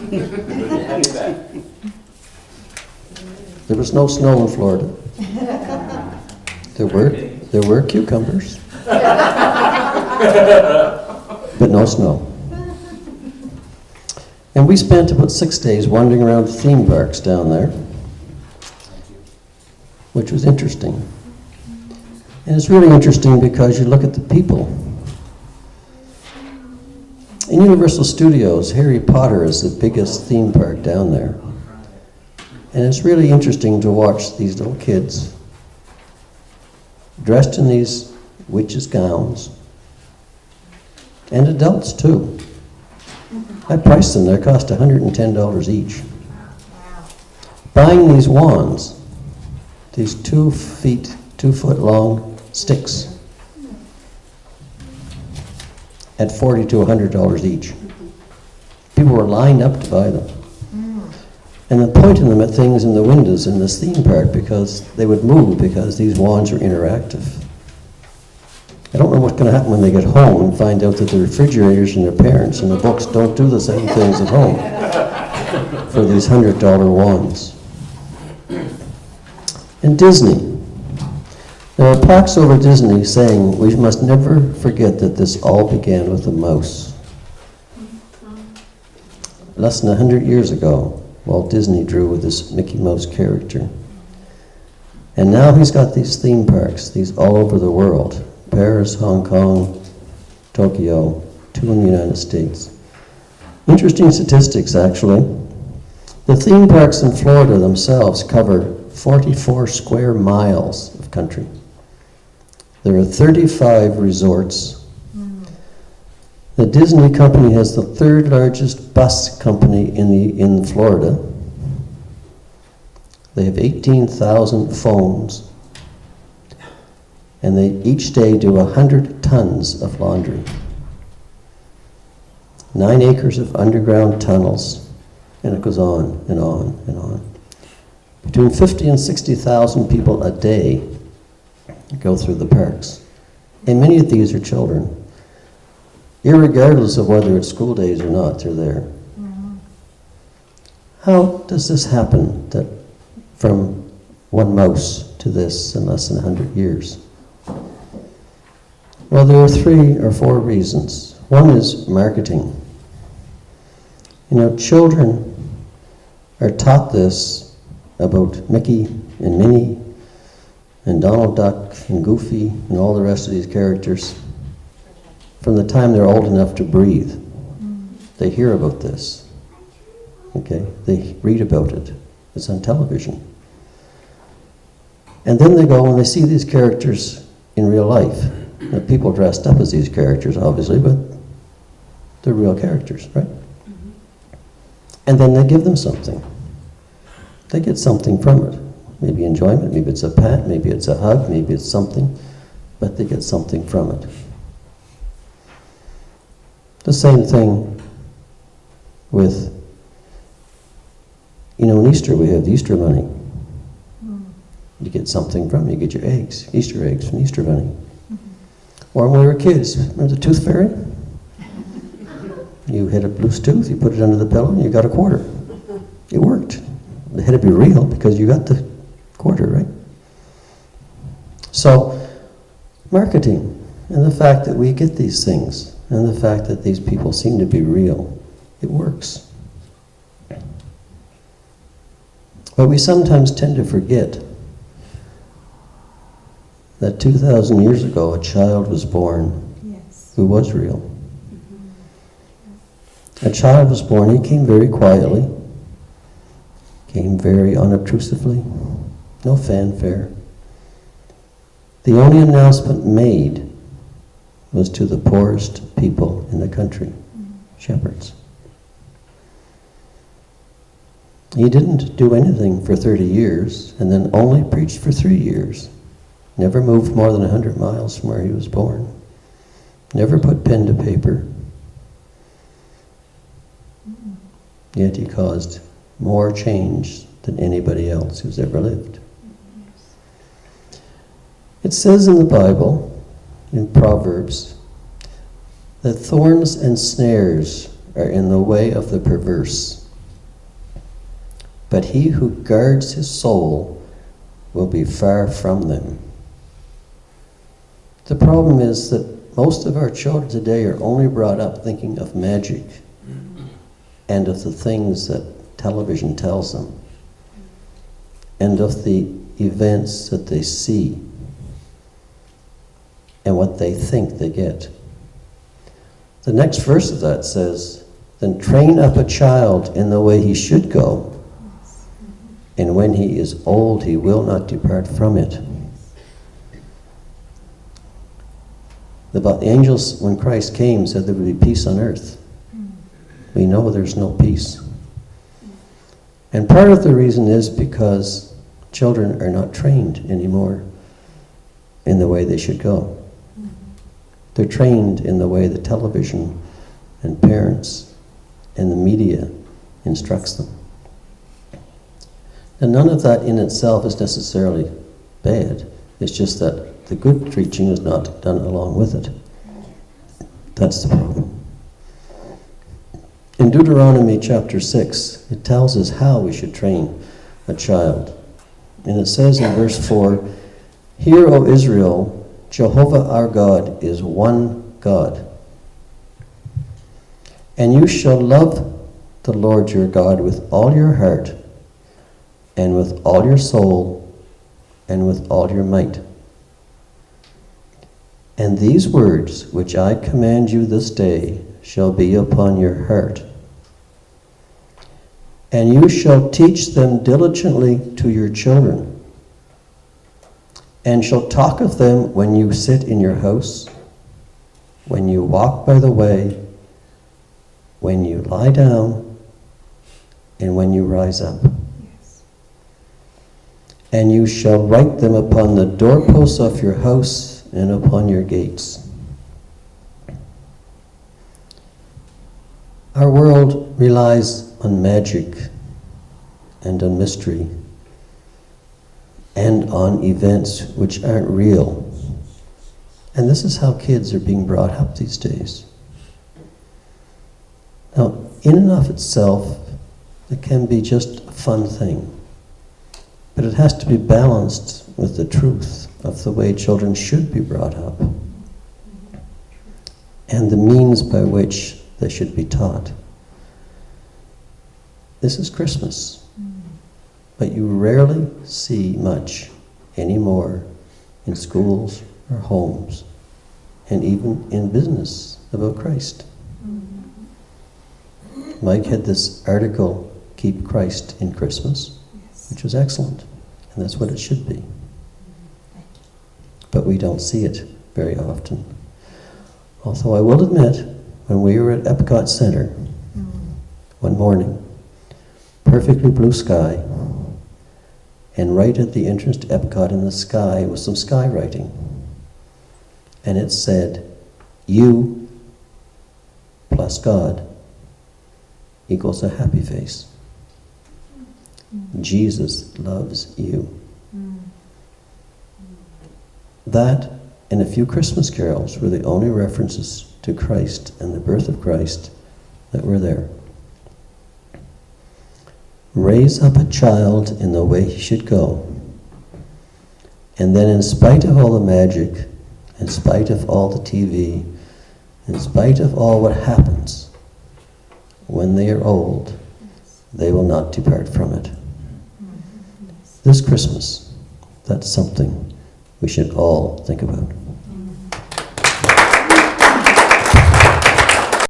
Good to have you back. There was no snow in Florida. There were cucumbers, but no snow. And we spent about 6 days wandering around the theme parks down there, which was interesting. And it's really interesting because you look at the people. In Universal Studios, Harry Potter is the biggest theme park down there. And it's really interesting to watch these little kids dressed in these witches' gowns, and adults too. I priced them, they cost $110 each. Buying these wands, these 2 foot long sticks, at $40 to $100 each. People were lined up to buy them. And then pointing them at things in the windows in this theme park because they would move because these wands are interactive. I don't know what's going to happen when they get home and find out that the refrigerators and their parents and the books don't do the same things at home for these $100 wands. And Disney. There are plaques over Disney saying we must never forget that this all began with a mouse. Less than 100 years ago, Walt Disney drew with this Mickey Mouse character. And now he's got these theme parks, these all over the world. Paris, Hong Kong, Tokyo, 2 in the United States. Interesting statistics, actually. The theme parks in Florida themselves cover 44 square miles of country. There are 35 resorts. The Disney company has the 3rd largest bus company in Florida. They have 18,000 phones, and they each day do 100 tons of laundry. 9 acres of underground tunnels, and it goes on and on and on. Between 50 and 60,000 people a day go through the parks, and many of these are children. Irregardless of whether it's school days or not, they're there. Mm-hmm. How does this happen, that from one mouse to this in less than 100 years? Well, there are 3 or 4 reasons. One is marketing. You know, children are taught this about Mickey and Minnie and Donald Duck and Goofy and all the rest of these characters from the time they're old enough to breathe. They hear about this. Okay? They read about it. It's on television. And then they go and they see these characters in real life. Now, people dressed up as these characters, obviously, but they're real characters, right? Mm-hmm. And then they give them something. They get something from it. Maybe enjoyment, maybe it's a pat, maybe it's a hug, maybe it's something, but they get something from it. The same thing with, you know, in Easter we have the Easter Bunny. You get something from it. You get your eggs, Easter eggs from the Easter Bunny. Or when we were kids, remember the tooth fairy? You hit a loose tooth, you put it under the pillow, and you got a quarter. It worked. It had to be real because you got the quarter, right? So, marketing and the fact that we get these things and the fact that these people seem to be real, it works. But we sometimes tend to forget that 2,000 years ago a child was born who was real. A child was born, he came very quietly, came very unobtrusively, no fanfare. The only announcement made was to the poorest people in the country, shepherds. He didn't do anything for 30 years and then only preached for 3 years. Never moved more than 100 miles from where he was born. Never put pen to paper. Yet he caused more change than anybody else who's ever lived. It says in the Bible, in Proverbs, that thorns and snares are in the way of the perverse, but he who guards his soul will be far from them. The problem is that most of our children today are only brought up thinking of magic and of the things that television tells them and of the events that they see and what they think they get. The next verse of that says, "Then train up a child in the way he should go, and when he is old he will not depart from it." The angels, when Christ came, said there would be peace on earth. We know there's no peace. And part of the reason is because children are not trained anymore in the way they should go. They're trained in the way the television and parents and the media instructs them. And none of that in itself is necessarily bad. It's just that the good preaching is not done along with it. That's the problem. In Deuteronomy chapter 6, it tells us how we should train a child. And it says in verse 4, "Hear, O Israel, Jehovah our God is one God. And you shall love the Lord your God with all your heart, and with all your soul, and with all your might. And these words which I command you this day shall be upon your heart. And you shall teach them diligently to your children, and shall talk of them when you sit in your house, when you walk by the way, when you lie down, and when you rise up. And you shall write them upon the doorposts of your house and upon your gates." Our world relies on magic and on mystery and on events which aren't real. And this is how kids are being brought up these days. Now, in and of itself, it can be just a fun thing. But it has to be balanced with the truth of the way children should be brought up and the means by which they should be taught. This is Christmas. But you rarely see much anymore in schools or homes, and even in business, about Christ. Mike had this article, "Keep Christ in Christmas," which was excellent, and that's what it should be. But we don't see it very often. Although I will admit, when we were at Epcot Center one morning, perfectly blue sky, and right at the entrance to Epcot in the sky was some sky writing. And it said, "You plus God equals a happy face. Jesus loves you." That and a few Christmas carols were the only references to Christ and the birth of Christ that were there. Raise up a child in the way he should go. And then in spite of all the magic, in spite of all the TV, in spite of all what happens, when they are old, they will not depart from it. This Christmas, that's something we should all think about.